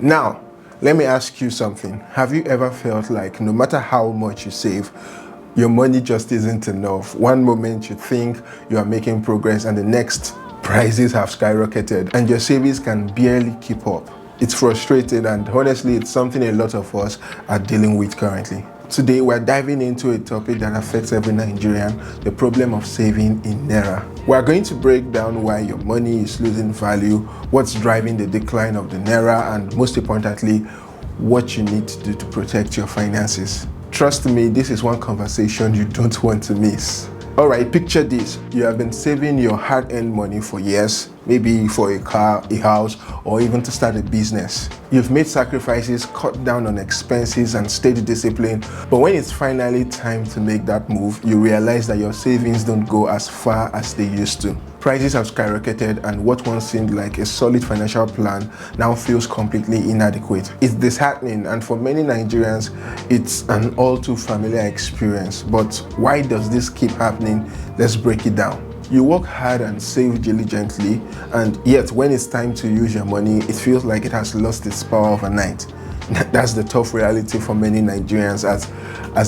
Now, let me ask you something. Have you ever felt like no matter how much you save, your money just isn't enough? One moment you think you are making progress and the next prices have skyrocketed and your savings can barely keep up. It's frustrating, and honestly, it's something a lot of us are dealing with currently. Today, we're diving into a topic that affects every Nigerian, the problem of saving in Naira. We're going to break down why your money is losing value, what's driving the decline of the Naira, and most importantly, what you need to do to protect your finances. Trust me, this is one conversation you don't want to miss. Alright, picture this. You have been saving your hard-earned money for years, maybe for a car, a house, or even to start a business. You've made sacrifices, cut down on expenses, and stayed disciplined, but when it's finally time to make that move, you realize that your savings don't go as far as they used to. Prices have skyrocketed, and what once seemed like a solid financial plan now feels completely inadequate. It's disheartening, and for many Nigerians, it's an all too familiar experience. But why does this keep happening? Let's break it down. You work hard and save diligently, and yet when it's time to use your money, it feels like it has lost its power overnight. That's the tough reality for many Nigerians as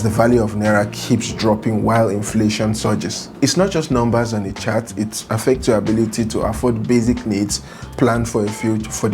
the value of Naira keeps dropping while inflation surges. It's not just numbers on a chart, it affects your ability to afford basic needs, plan for the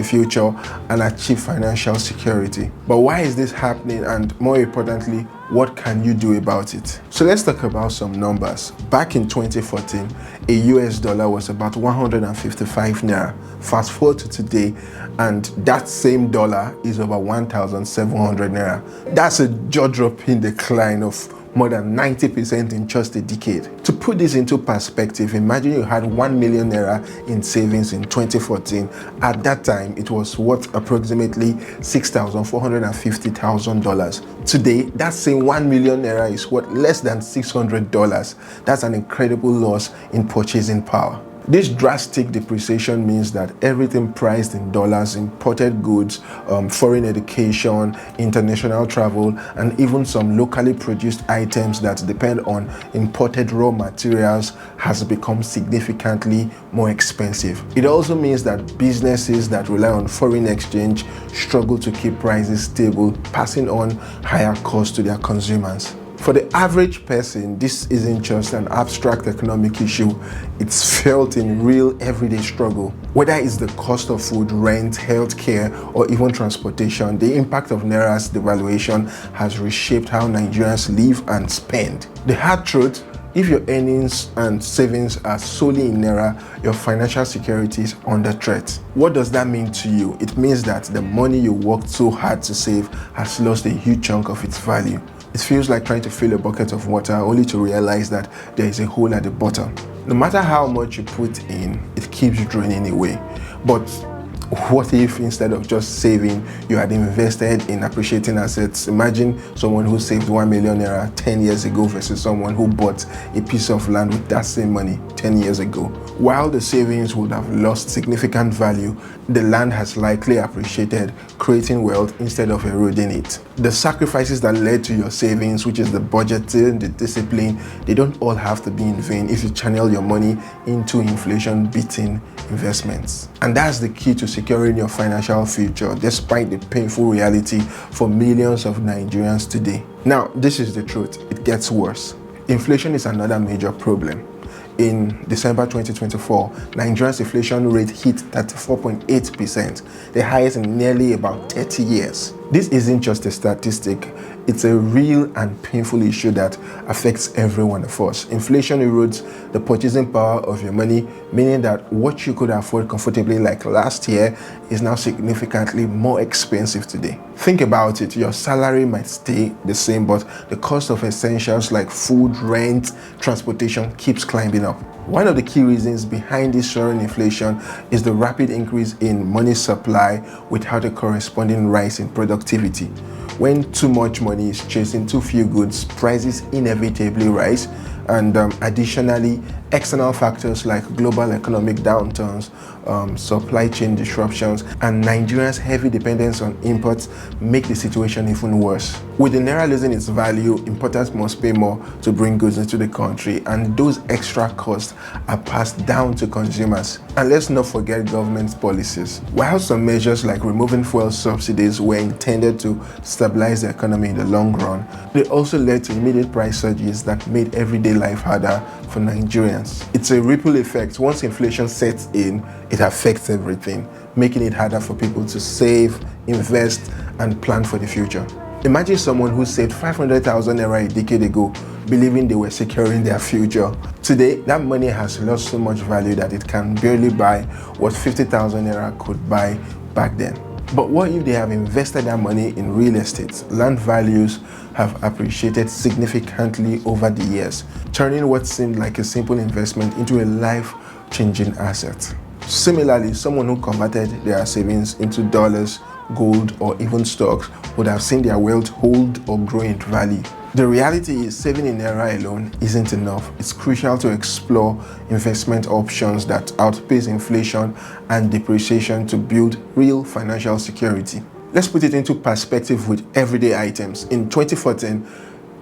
future, and achieve financial security. But why is this happening, and more importantly, what can you do about it? So let's talk about some numbers. Back in 2014, a US dollar was about 155 Naira. Fast forward to today, and that same dollar is over 1,700 Naira. That's a jaw-dropping decline of more than 90% in just a decade. To put this into perspective, imagine you had 1 million Naira in savings in 2014. At that time, it was worth approximately $6,450,000. Today, that same 1 million Naira is worth less than $600. That's an incredible loss in purchasing power. This drastic depreciation means that everything priced in dollars, imported goods, foreign education, international travel, and even some locally produced items that depend on imported raw materials has become significantly more expensive. It also means that businesses that rely on foreign exchange struggle to keep prices stable, passing on higher costs to their consumers. For the average person, this isn't just an abstract economic issue, it's felt in real everyday struggle. Whether it's the cost of food, rent, healthcare, or even transportation, the impact of Naira's devaluation has reshaped how Nigerians live and spend. The hard truth: if your earnings and savings are solely in Naira, your financial security is under threat. What does that mean to you? It means that the money you worked so hard to save has lost a huge chunk of its value. It feels like trying to fill a bucket of water only to realize that there is a hole at the bottom. No matter how much you put in, it keeps draining away. But what if instead of just saving, you had invested in appreciating assets? Imagine someone who saved 1 million Naira 10 years ago versus someone who bought a piece of land with that same money 10 years ago. While the savings would have lost significant value, the land has likely appreciated, creating wealth instead of eroding it. The sacrifices that led to your savings, which is the budgeting, the discipline, they don't all have to be in vain if you channel your money into inflation-beating investments. And that's the key to securing your financial future, despite the painful reality for millions of Nigerians today. Now, this is the truth. It gets worse. Inflation is another major problem. In December 2024, Nigeria's inflation rate hit 34.8%, the highest in nearly about 30 years. This isn't just a statistic, it's a real and painful issue that affects every one of us. Inflation erodes the purchasing power of your money, meaning that what you could afford comfortably like last year is now significantly more expensive today. Think about it, your salary might stay the same, but the cost of essentials like food, rent, transportation keeps climbing up. One of the key reasons behind this soaring inflation is the rapid increase in money supply without a corresponding rise in productivity. When too much money is chasing too few goods, prices inevitably rise. And additionally, external factors like global economic downturns, supply chain disruptions, and Nigeria's heavy dependence on imports make the situation even worse. With the Naira losing its value, importers must pay more to bring goods into the country, and those extra costs are passed down to consumers. And let's not forget government policies. While some measures like removing fuel subsidies were intended to stabilize the economy in the long run, they also led to immediate price surges that made everyday life harder for Nigerians. It's a ripple effect. Once inflation sets in, it affects everything, making it harder for people to save, invest, and plan for the future. Imagine someone who saved 500,000 Naira a decade ago, believing they were securing their future. Today, that money has lost so much value that it can barely buy what 50,000 Naira could buy back then. But what if they have invested that money in real estate? Land values have appreciated significantly over the years, turning what seemed like a simple investment into a life-changing asset. Similarly, someone who converted their savings into dollars, gold, or even stocks would have seen their wealth hold or grow in value. The reality is, saving in Naira alone isn't enough. It's crucial to explore investment options that outpace inflation and depreciation to build real financial security. Let's put it into perspective with everyday items. In 2014,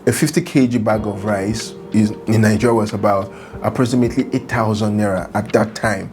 a 50 kg bag of rice in Nigeria was about approximately 8,000 Naira at that time.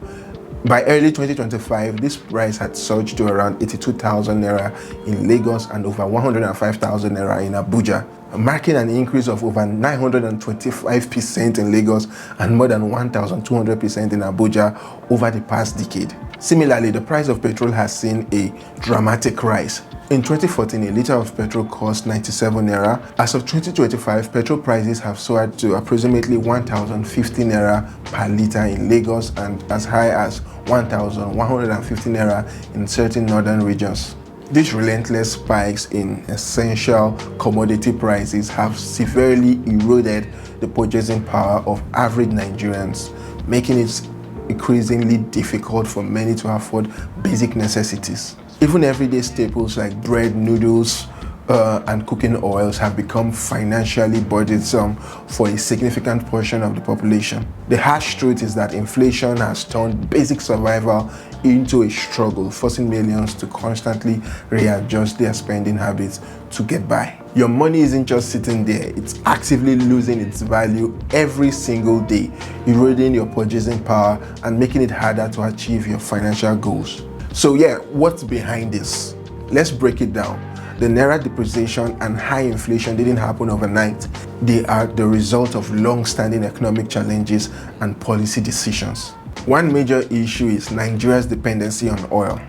By early 2025, this price had surged to around 82,000 Naira in Lagos and over 105,000 Naira in Abuja, marking an increase of over 925% in Lagos and more than 1,200% in Abuja over the past decade. Similarly, the price of petrol has seen a dramatic rise. In 2014, a litre of petrol cost 97 Naira. As of 2025, petrol prices have soared to approximately 1,050 Naira per litre in Lagos and as high as 1,150 Naira in certain northern regions. These relentless spikes in essential commodity prices have severely eroded the purchasing power of average Nigerians, making it increasingly difficult for many to afford basic necessities. Even everyday staples like bread, noodles, and cooking oils have become financially burdensome for a significant portion of the population. The harsh truth is that inflation has turned basic survival into a struggle, forcing millions to constantly readjust their spending habits to get by. Your money isn't just sitting there, it's actively losing its value every single day, eroding your purchasing power and making it harder to achieve your financial goals. So yeah, what's behind this? Let's break it down. The Naira depreciation and high inflation didn't happen overnight. They are the result of long-standing economic challenges and policy decisions. One major issue is Nigeria's dependency on oil.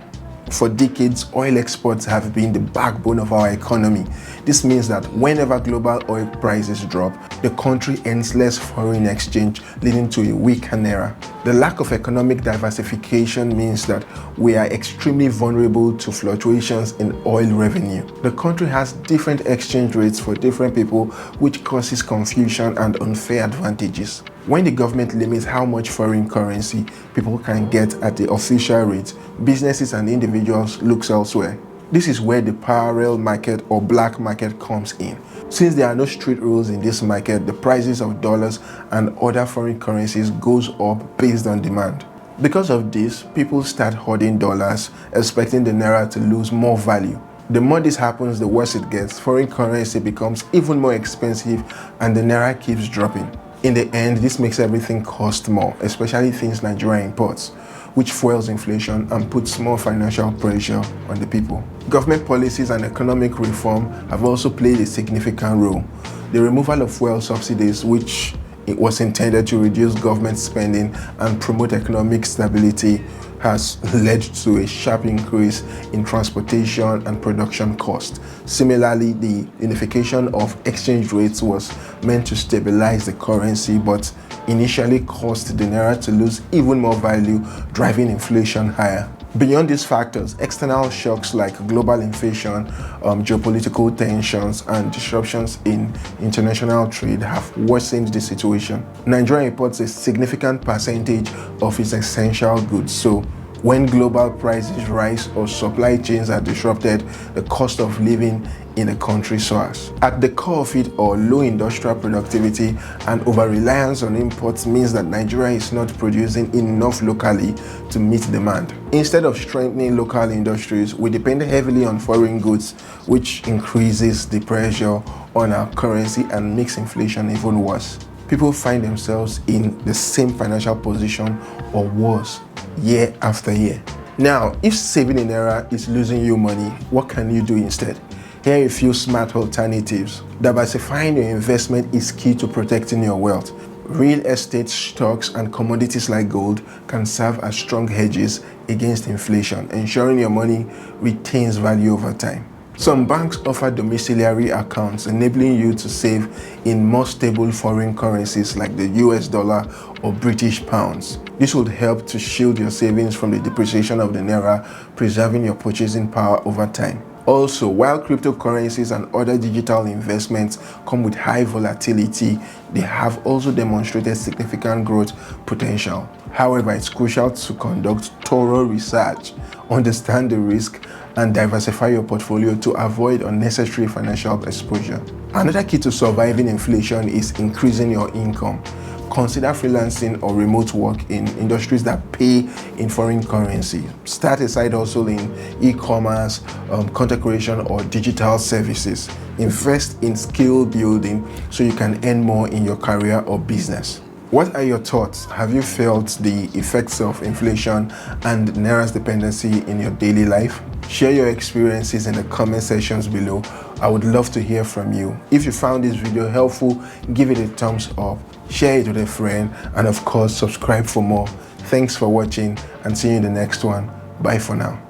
For decades, oil exports have been the backbone of our economy. This means that whenever global oil prices drop, the country earns less foreign exchange, leading to a weaker Naira. The lack of economic diversification means that we are extremely vulnerable to fluctuations in oil revenue. The country has different exchange rates for different people, which causes confusion and unfair advantages. When the government limits how much foreign currency people can get at the official rate, businesses and individuals look elsewhere. This is where the parallel market or black market comes in. Since there are no strict rules in this market, the prices of dollars and other foreign currencies goes up based on demand. Because of this, people start hoarding dollars, expecting the Naira to lose more value. The more this happens, the worse it gets. Foreign currency becomes even more expensive and the Naira keeps dropping. In the end, this makes everything cost more, especially things Nigeria imports, which fuels inflation and puts more financial pressure on the people. Government policies and economic reform have also played a significant role. The removal of fuel subsidies, which it was intended to reduce government spending and promote economic stability, has led to a sharp increase in transportation and production costs. Similarly, the unification of exchange rates was meant to stabilize the currency, but initially caused the Naira to lose even more value, driving inflation higher. Beyond these factors, external shocks like global inflation, geopolitical tensions, and disruptions in international trade have worsened the situation. Nigeria imports a significant percentage of its essential goods, so when global prices rise or supply chains are disrupted, the cost of living in a country's source. At the core of it, or low industrial productivity and over-reliance on imports means that Nigeria is not producing enough locally to meet demand. Instead of strengthening local industries, we depend heavily on foreign goods, which increases the pressure on our currency and makes inflation even worse. People find themselves in the same financial position or worse year after year. Now, if saving in Naira is losing you money, what can you do instead? Here are a few smart alternatives. Diversifying your investment is key to protecting your wealth. Real estate, stocks, and commodities like gold can serve as strong hedges against inflation, ensuring your money retains value over time. Some banks offer domiciliary accounts, enabling you to save in more stable foreign currencies like the US dollar or British pounds. This would help to shield your savings from the depreciation of the Naira, preserving your purchasing power over time. Also, while cryptocurrencies and other digital investments come with high volatility, they have also demonstrated significant growth potential. However, it's crucial to conduct thorough research, understand the risk, and diversify your portfolio to avoid unnecessary financial exposure. Another key to surviving inflation is increasing your income. Consider freelancing or remote work in industries that pay in foreign currency. Start a side hustle in e-commerce, content creation, or digital services. Invest in skill building so you can earn more in your career or business. What are your thoughts? Have you felt the effects of inflation and Naira's dependency in your daily life? Share your experiences in the comment sections below. I would love to hear from you. If you found this video helpful, give it a thumbs up, share it with a friend, and of course, subscribe for more. Thanks for watching and see you in the next one. Bye for now.